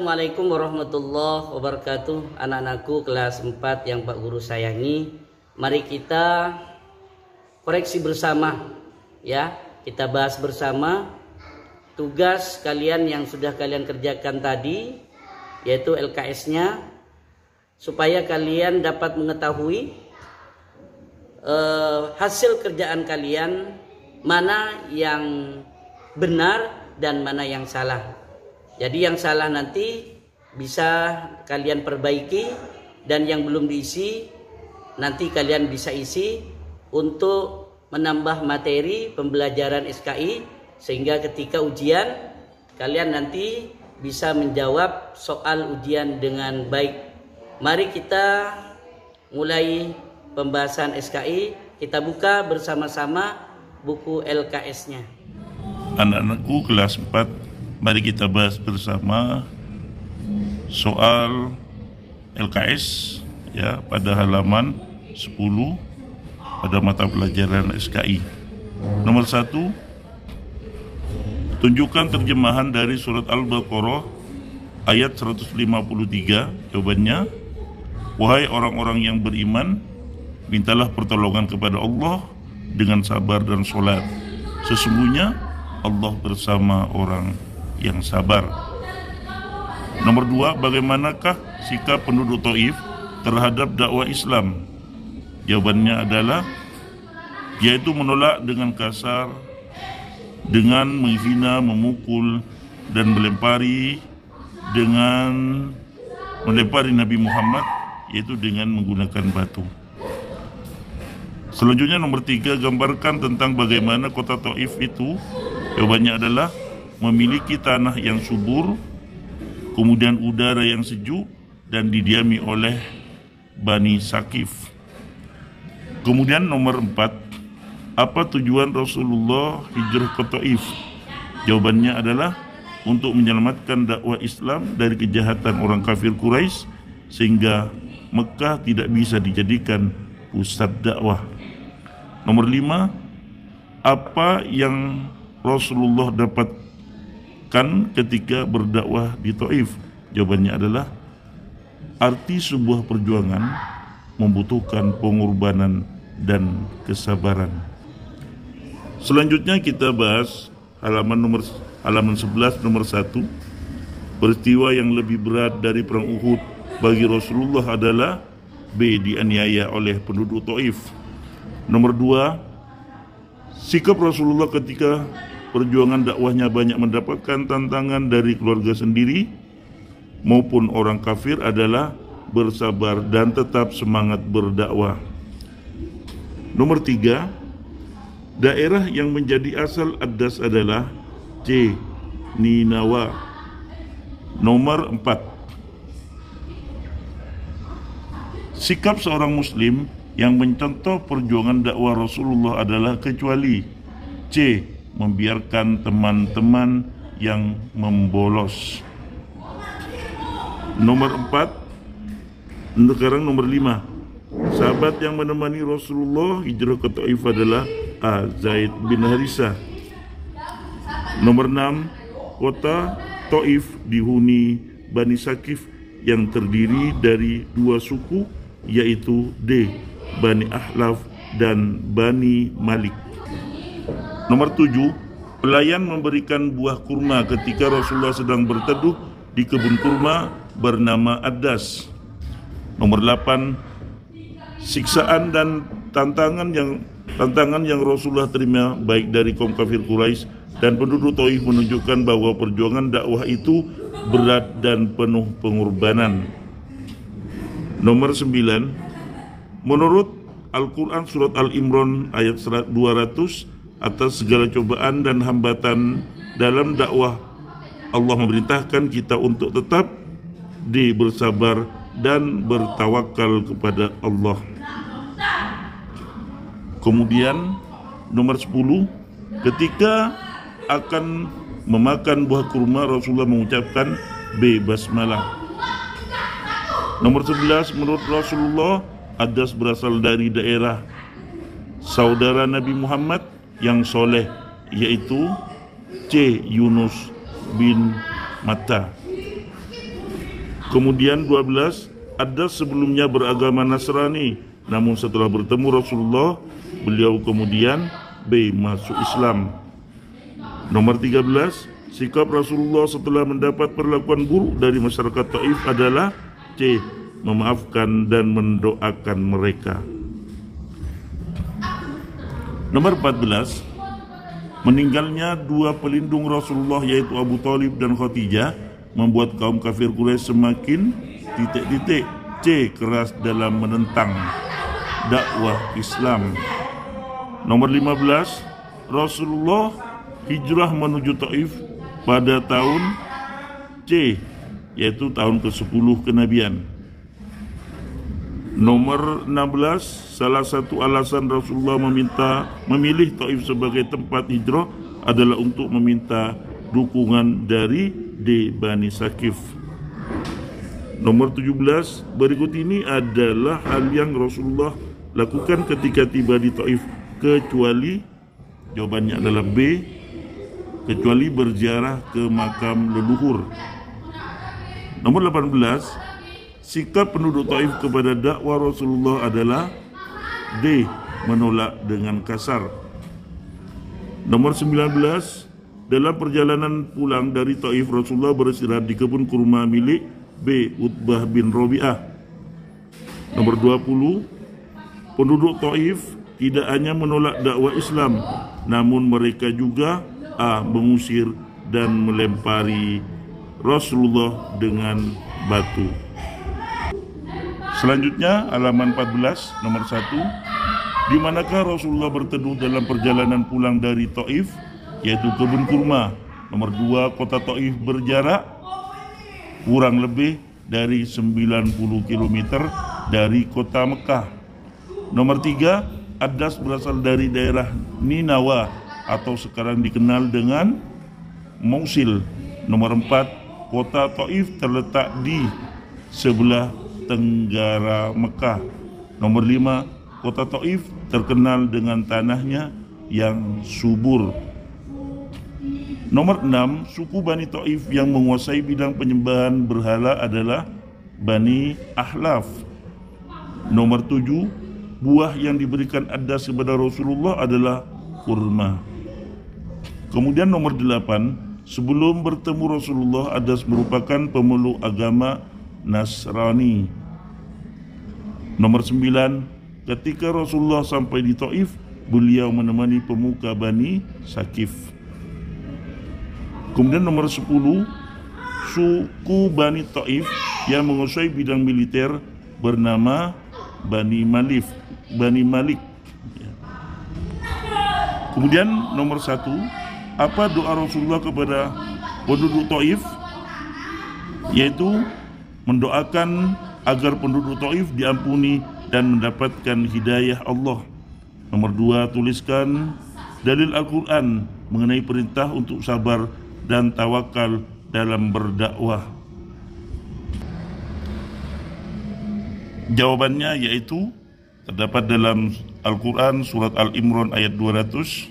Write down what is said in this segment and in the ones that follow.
Assalamualaikum warahmatullahi wabarakatuh. Anak-anakku kelas 4 yang Pak Guru sayangi, mari kita koreksi bersama ya. Kita bahas bersama tugas kalian yang sudah kalian kerjakan tadi, yaitu LKS-nya, supaya kalian dapat mengetahui hasil kerjaan kalian, mana yang benar dan mana yang salah. Jadi yang salah nanti bisa kalian perbaiki, dan yang belum diisi nanti kalian bisa isi untuk menambah materi pembelajaran SKI, sehingga ketika ujian kalian nanti bisa menjawab soal ujian dengan baik. Mari kita mulai pembahasan SKI. Kita buka bersama-sama buku LKS-nya. Anak-anakku kelas 4, mari kita bahas bersama soal LKS ya, pada halaman 10 pada mata pelajaran SKI. Nomor 1, tunjukkan terjemahan dari surat Al-Baqarah ayat 153. Jawabannya, wahai orang-orang yang beriman, mintalah pertolongan kepada Allah dengan sabar dan sholat. Sesungguhnya Allah bersama orang yang sabar. Nomor 2, bagaimanakah sikap penduduk Taif terhadap dakwah Islam? Jawabannya adalah, yaitu menolak dengan kasar, dengan menghina, memukul, dan melempari Nabi Muhammad, yaitu dengan menggunakan batu. Selanjutnya nomor 3, gambarkan tentang bagaimana kota Taif itu. Jawabannya adalah memiliki tanah yang subur, kemudian udara yang sejuk, dan didiami oleh Bani Sakif. Kemudian nomor 4, apa tujuan Rasulullah hijrah ke Taif? Jawabannya adalah untuk menyelamatkan dakwah Islam dari kejahatan orang kafir Quraisy, sehingga Mekah tidak bisa dijadikan pusat dakwah. Nomor 5, apa yang Rasulullah dapat ketika berdakwah di Taif? Jawabannya adalah, arti sebuah perjuangan membutuhkan pengorbanan dan kesabaran. Selanjutnya kita bahas halaman 11 nomor 1. Peristiwa yang lebih berat dari perang Uhud bagi Rasulullah adalah B. Dianiaya oleh penduduk Taif. Nomor 2, sikap Rasulullah ketika perjuangan dakwahnya banyak mendapatkan tantangan dari keluarga sendiri maupun orang kafir adalah bersabar dan tetap semangat berdakwah. Nomor 3, daerah yang menjadi asal Ad-Das adalah C. Ninawa. Nomor 4, sikap seorang muslim yang mencontoh perjuangan dakwah Rasulullah adalah kecuali C. membiarkan teman-teman yang membolos. Nomor 4, sekarang nomor 5, sahabat yang menemani Rasulullah hijrah ke Taif adalah A. Zaid bin Harisah. Nomor 6, kota Taif dihuni Bani Sakif yang terdiri dari 2 suku, yaitu D. Bani Ahlaf dan Bani Malik. Nomor 7, pelayan memberikan buah kurma ketika Rasulullah sedang berteduh di kebun kurma bernama Ad-Das. Nomor 8, siksaan dan tantangan yang Rasulullah terima baik dari kaum kafir Quraisy dan penduduk Taif menunjukkan bahwa perjuangan dakwah itu berat dan penuh pengorbanan. Nomor 9, menurut Al-Quran surat Al-Imran ayat 200, atas segala cobaan dan hambatan dalam dakwah, Allah memerintahkan kita untuk tetap bersabar dan bertawakal kepada Allah. Kemudian nomor 10, ketika akan memakan buah kurma, Rasulullah mengucapkan B. Basmalah. Nomor 11, menurut Rasulullah, Ad-Das berasal dari daerah saudara Nabi Muhammad yang soleh, yaitu C. Yunus bin Matta. Kemudian 12, ada sebelumnya beragama Nasrani, namun setelah bertemu Rasulullah, beliau kemudian masuk Islam. Nomor 13, sikap Rasulullah setelah mendapat perlakuan buruk dari masyarakat Taif adalah memaafkan dan mendoakan mereka. Nomor 14, meninggalnya dua pelindung Rasulullah yaitu Abu Thalib dan Khadijah membuat kaum kafir Quraisy semakin keras dalam menentang dakwah Islam. Nomor 15, Rasulullah hijrah menuju Taif pada tahun yaitu tahun ke-10 kenabian. Nomor 16, salah satu alasan Rasulullah memilih Taif sebagai tempat hijrah adalah untuk meminta dukungan dari Bani Saqif. Nomor 17, berikut ini adalah hal yang Rasulullah lakukan ketika tiba di Taif kecuali, jawabannya adalah kecuali berziarah ke makam leluhur. Nomor 18, sikap penduduk Taif kepada dakwah Rasulullah adalah menolak dengan kasar. Nomor 19, dalam perjalanan pulang dari Taif, Rasulullah beristirahat di kebun kurma milik Utbah bin Rabi'ah. Nomor 20, penduduk Taif tidak hanya menolak dakwah Islam, namun mereka juga mengusir dan melempari Rasulullah dengan batu. Selanjutnya halaman 14 nomor 1, di manakah Rasulullah berteduh dalam perjalanan pulang dari Taif, yaitu kebun kurma. Nomor 2, kota Taif berjarak kurang lebih dari 90 km dari kota Mekah. Nomor 3, Adas berasal dari daerah Ninawa atau sekarang dikenal dengan Mosul. Nomor 4, kota Taif terletak di sebelah tenggara Mekah. Nomor 5, kota Taif terkenal dengan tanahnya yang subur. Nomor 6, suku Bani Taif yang menguasai bidang penyembahan berhala adalah Bani Ahlaf. Nomor 7, buah yang diberikan Adas kepada Rasulullah adalah kurma. Kemudian nomor 8, sebelum bertemu Rasulullah, Adas merupakan pemeluk agama Nasrani. Nomor 9, ketika Rasulullah sampai di Taif, beliau menemani pemuka Bani Saqif. Kemudian nomor 10, suku Bani Taif yang menguasai bidang militer bernama Bani Malik. Kemudian nomor 1, apa doa Rasulullah kepada penduduk Taif? Yaitu mendoakan agar penduduk Taif diampuni dan mendapatkan hidayah Allah. Nomor 2, tuliskan dalil Al-Quran mengenai perintah untuk sabar dan tawakal dalam berdakwah. Jawabannya yaitu terdapat dalam Al-Quran surat Al-Imran ayat 200.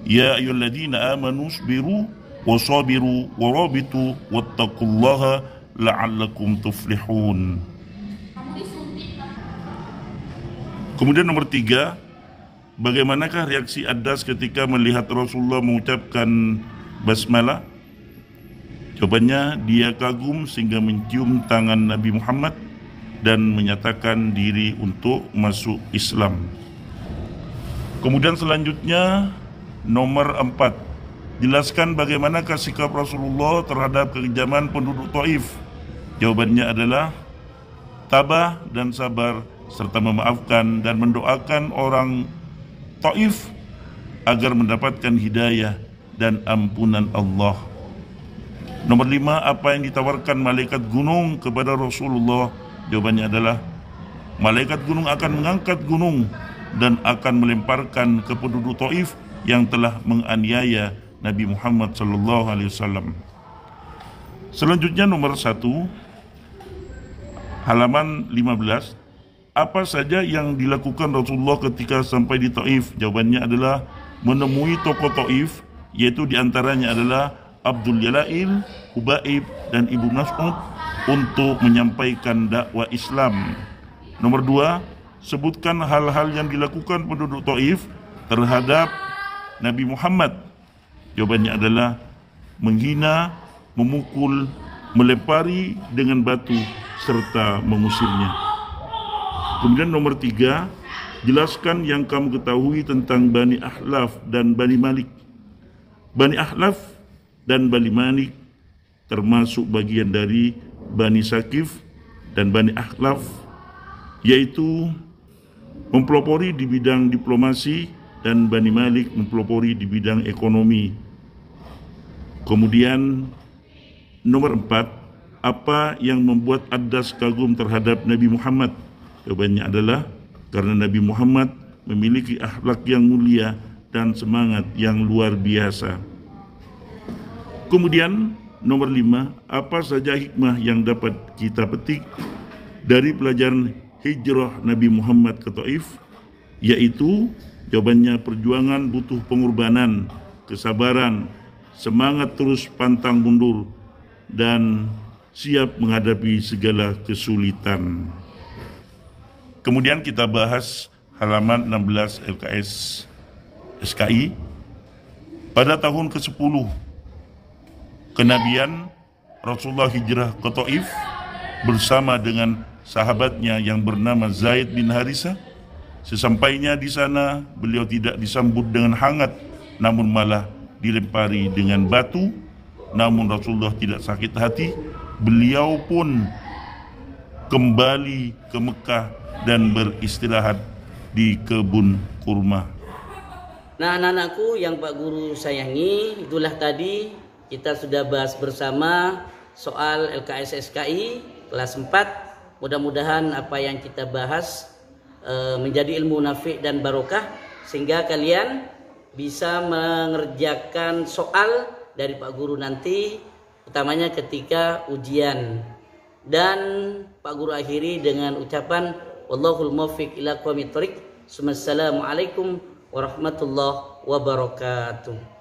Ya ayyuhalladzina amanu sabiru wasabiru warabitu wattaqullaha la'allakum tuflihun. Kemudian nomor 3, bagaimanakah reaksi Adas ketika melihat Rasulullah mengucapkan basmalah? Jawabannya, dia kagum sehingga mencium tangan Nabi Muhammad dan menyatakan diri untuk masuk Islam. Kemudian selanjutnya nomor 4, jelaskan bagaimanakah sikap Rasulullah terhadap kekejaman penduduk Taif. Jawabannya adalah tabah dan sabar serta memaafkan dan mendoakan orang Taif agar mendapatkan hidayah dan ampunan Allah. Nomor 5, apa yang ditawarkan malaikat gunung kepada Rasulullah? Jawabannya adalah malaikat gunung akan mengangkat gunung dan akan melemparkan ke penduduk Taif yang telah menganiaya Nabi Muhammad SAW. Selanjutnya nomor 1, halaman 15, apa saja yang dilakukan Rasulullah ketika sampai di Taif? Jawabannya adalah menemui tokoh Taif, yaitu diantaranya adalah Abdul Jalail, Hubaib dan Ibnu Mas'ud, untuk menyampaikan dakwah Islam. Nomor 2, sebutkan hal-hal yang dilakukan penduduk Taif terhadap Nabi Muhammad. Jawabannya adalah menghina, memukul, melempari dengan batu serta mengusirnya. Kemudian nomor 3, jelaskan yang kamu ketahui tentang Bani Ahlaf dan Bani Malik. Bani Ahlaf dan Bani Malik termasuk bagian dari Bani Sakif dan Bani Ahlaf, yaitu mempelopori di bidang diplomasi dan Bani Malik mempelopori di bidang ekonomi. Kemudian nomor 4, apa yang membuat Ad-Das kagum terhadap Nabi Muhammad? Jawabannya adalah karena Nabi Muhammad memiliki akhlak yang mulia dan semangat yang luar biasa. Kemudian nomor 5, apa saja hikmah yang dapat kita petik dari pelajaran hijrah Nabi Muhammad ke Taif? Yaitu jawabannya perjuangan butuh pengorbanan, kesabaran, semangat terus pantang mundur, dan siap menghadapi segala kesulitan. Kemudian kita bahas halaman 16 LKS SKI. Pada tahun ke-10 kenabian, Rasulullah hijrah ke Taif bersama dengan sahabatnya yang bernama Zaid bin Harisah. Sesampainya di sana, beliau tidak disambut dengan hangat, namun malah dilempari dengan batu. Namun Rasulullah tidak sakit hati. Beliau pun kembali ke Mekah dan beristirahat di kebun kurma. Nah, anak-anakku yang Pak Guru sayangi, itulah tadi kita sudah bahas bersama soal LKS SKI kelas 4. Mudah-mudahan apa yang kita bahas menjadi ilmu nafi' dan barokah, sehingga kalian bisa mengerjakan soal dari Pak Guru nanti, utamanya ketika ujian. Dan Pak Guru akhiri dengan ucapan wallahul muwaffiq ila aqwamit thoriq. Assalamualaikum warahmatullahi wabarakatuh.